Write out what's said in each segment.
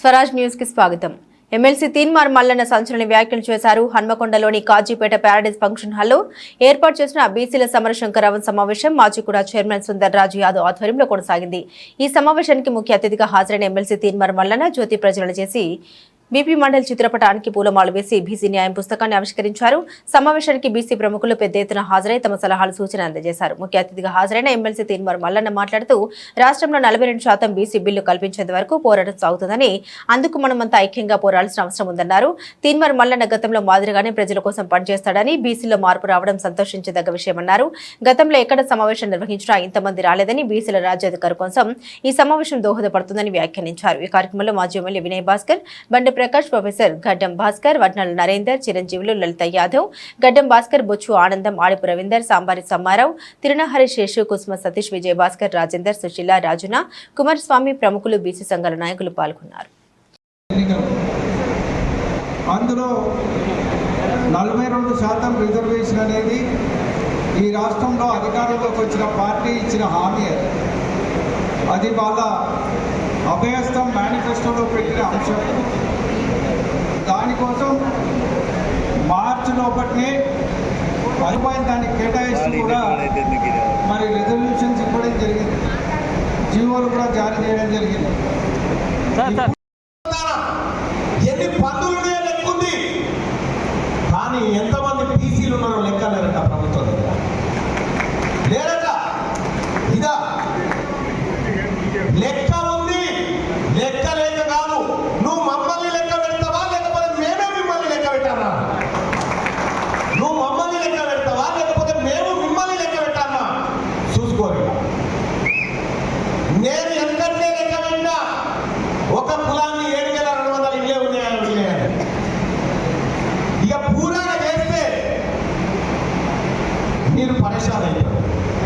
Swaraj news కి స్వాగతం. MLC Teenmar Mallanna సంచలన వ్యాఖ్యలు చేశారు. హన్మకొండలోని కాజీపేట ప్యారడైజ్ ఫంక్షన్ హాల్లో ఏర్పాటు చేసిన బీసీల సమర శంకరరావు సమావేశం మాచిగూడ చైర్మన్ సుందర్ రాజు యాదవ్ ఆధ్వర్యంలో కొనసాగింది. ఈ సమావేశానికి ముఖ్య అతిథిగా హాజరైన ఎమ్మెల్సీ తీన్మార్ మల్లన్న జ్యోతి ప్రజ్వలన చేసి బీపీ మండల్ చిత్రపటానికి పూలమాల వేసి బీసీ న్యాయం పుస్తకాన్ని ఆవిష్కరించారు. సమావేశానికి బీసీ ప్రముఖులు పెద్ద ఎత్తున హాజరై తమ సలహాలు సూచనలు అందజేశారు. ముఖ్య అతిథిగా హాజరైన ఎమ్మెల్సీ తీన్మార్ మల్లన్న మాట్లాడుతూ రాష్ట్రంలో 42% బీసీ బిల్లు కల్పించేంత వరకు పోరాటం సాగుతుందని, అందుకు మనమంతా ఐక్యంగా పోరాడాల్సిన అవసరం ఉందన్నారు. తీన్మార్ మల్లన్న గతంలో మాదిరిగానే ప్రజల కోసం పనిచేస్తాడని, బీసీలో మార్పు రావడం సంతోషించదగ్గ విషయమన్నారు. గతంలో ఎక్కడ సమావేశం నిర్వహించినా ఇంతమంది రాలేదని, బీసీల రాజ్యాధికారి కోసం ఈ సమావేశం దోహదపడుతుందని వ్యాఖ్యానించారు. ఈ కార్యక్రమంలో మాజీ ఎమ్మెల్యే వినయ్ భాస్కర్, బండి ప్రకాష్, ప్రొఫెసర్ గడ్డం భాస్కర్, వడ్నాల నరేందర్, చిరంజీవులు లలిత యాదవ్, గడ్డం భాస్కర్, బొచ్చు ఆనందం, ఆడిపు రవీందర్, సాంబారి సమ్మారావు, తిరునహరి శేషు, కుసుమ సతీష్, విజయ భాస్కర్, రాజేందర్, సుశీల, రాజున, కుమారస్వామి ప్రముఖులు, బీసీ సంఘాల నాయకులు పాల్గొన్నారు. అందులో 42% రిజర్వేషన్ అనేది ఈ రాష్ట్రంలో అధికారంలోకి వచ్చిన పార్టీ ఇచ్చిన హామీ. అది వాళ్ళ అభయస్థం మేనిఫెస్టోలో పెట్టిన అంశం. దానికోసం మార్చి లోపటినే అయిపోయిన దానికి కేటాయిస్తూ కూడా మరి రెజల్యూషన్స్ ఇవ్వడం జరిగింది, జీవోలు కూడా జారీ చేయడం జరిగింది. ఎన్ని పన్నులునే లెక్కుంది, కానీ ఎంతమంది పీసీలు ఉన్నారో లెక్క లేరట ప్రభుత్వం దగ్గర, లేరట. ఇదా లెక్క ఉంది, లెక్క లేక కాదు. నువ్వు మమ్మల్ని లెక్క పెడతావా లేకపోతే మేమే మిమ్మల్ని లెక్క పెట్టారా? నువ్వు మమ్మల్ని లెక్క పెడతావా లేకపోతే మేము మిమ్మల్ని లెక్క పెట్టామా చూసుకోరు. నేను ఎంతంటే లెక్క పెట్టినా ఒక కులాన్ని 7,200 ఇళ్ళే ఉన్నాయని ఇక పూరాగా చేస్తే మీరు పరేషాన్ అవుతారు.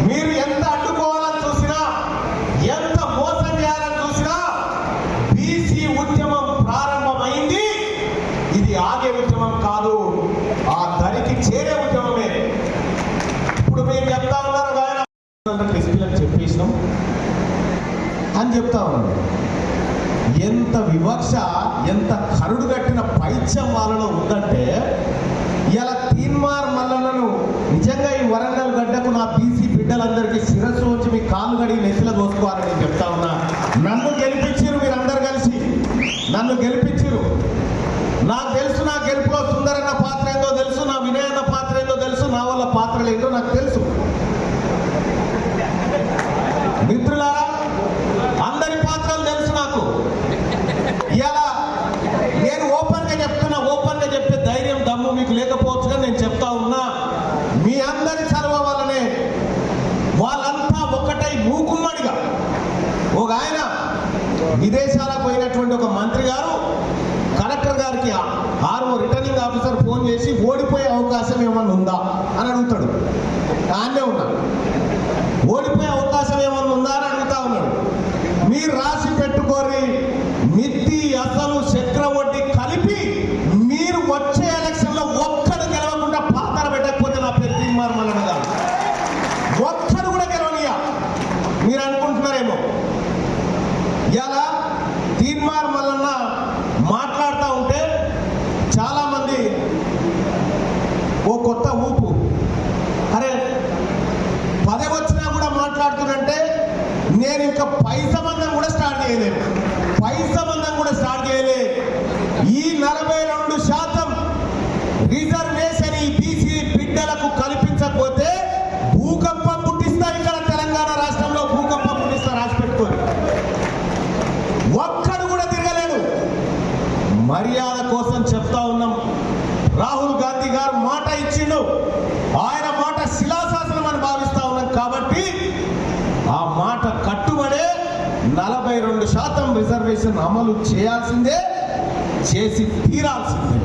మీరు ఎంత అడ్డుకోవాలని చూసినా, ఎంత మోసం చేయాలని చూసినా, బీసీ ఉద్యమం ప్రారంభమైంది. ఇది ఆగే ఉద్యమం కాదు, ఆ దరికి చేరే ఉద్యమమే. ఇప్పుడు మీరు చెప్తా ఉన్నారు ఎస్పీలకు చెప్పేసినాం అని చెప్తా ఉన్నారు. ఎంత వివక్ష, ఎంత కరుడు కట్టిన పైత్యం వాళ్ళలో ఉందంటే, ఇలా తీన్మార్ మల్లన్నను నిజంగా ఈ వరంగల్ గడ్డకు నా బీసీ బిడ్డలందరికీ శిరస్సు వచ్చి మీ కాళ్ళు గడిగి నెసిల దోసుకోవాలని నేను చెప్తా ఉన్నా. నన్ను గెలిపించారు, మీరందరూ కలిసి నన్ను గెలిపించారు. నాకు తెలుసు, నా గెలుపులో సుందరన్న పాత్ర ఏందో తెలుసు, నా వినయన్న పాత్ర ఏందో తెలుసు, నా వల్ల పాత్రలు ఏంటో నాకు తెలుసు. మిత్రులారా, అందరి పాత్రలు తెలుసు నాకు. ఇలా నేను ఓపెన్గా చెప్తున్నా, ఓపెన్గా చెప్పే ధైర్యం దమ్ము మీకు లేకపోవచ్చు, కానీ నేను చెప్తా ఉన్నా, మీ అందరి చదవ వల్లనే వాళ్ళంతా ఒక్కటై మూకుమ్మడిగా. ఒక ఆయన విదేశాలకు పోయినటువంటి ఒక మంత్రి గారు కలెక్టర్ గారికి రిటర్నింగ్ ఆఫీసర్ ఫోన్ చేసి ఓడిపోయే అవకాశం ఏమన్నా ఉందా అని అడుగుతాడు. దాన్నే ఉన్నాడు, ఓడిపోయే అవకాశం ఏమన్నా ఉందా అని అడుగుతా ఉన్నాడు. మీరు రాసి పెట్టుకోరి, మిత్తి అసలు చక్రవడ్డీ కలిపి మీరు వచ్చే ఎలక్షన్లో ఒక్కడు గెలవకుండా పాత్ర పెట్టకపోతే నా పేరు తీన్మార్ మల్లన్న గారు. ఒక్కడు కూడా గెలవనియా. మీరు అనుకుంటున్నారేమో ఇలా తీన్మార్ మల్లన్న మాట్లాడుతూ ఉంటే చాలామంది ఓ కొత్త ఊపు, అరే పదవి వచ్చినా కూడా మాట్లాడుతుందంటే నేను ఇంకా పైసమందం కూడా స్టార్ట్ చేయలేదు, పైసమందం కూడా స్టార్ట్ చేయలే. ఈ 42% రిజర్వేషన్ ఈ బీసీ బిడ్డలకు కల్పించకపోతే భూకంపం పుట్టిస్తా. ఇక్కడ తెలంగాణ రాష్ట్రంలో భూకంపం పుట్టిస్తా, రాసి పెట్టుకోండి. ఒక్కడు కూడా తిరగలేడు. మర్యాద కోసం చెప్తా ఉన్నాం. రాహుల్ గాంధీ గారు మాట ఇచ్చిండు, ఆయన మాట శిలాశాసనం అని భావిస్తా ఉన్నాం. కాబట్టి ఆ మాట కట్టుబడే 42% రిజర్వేషన్ అమలు చేయాల్సిందే, చేసి తీరాల్సిందే.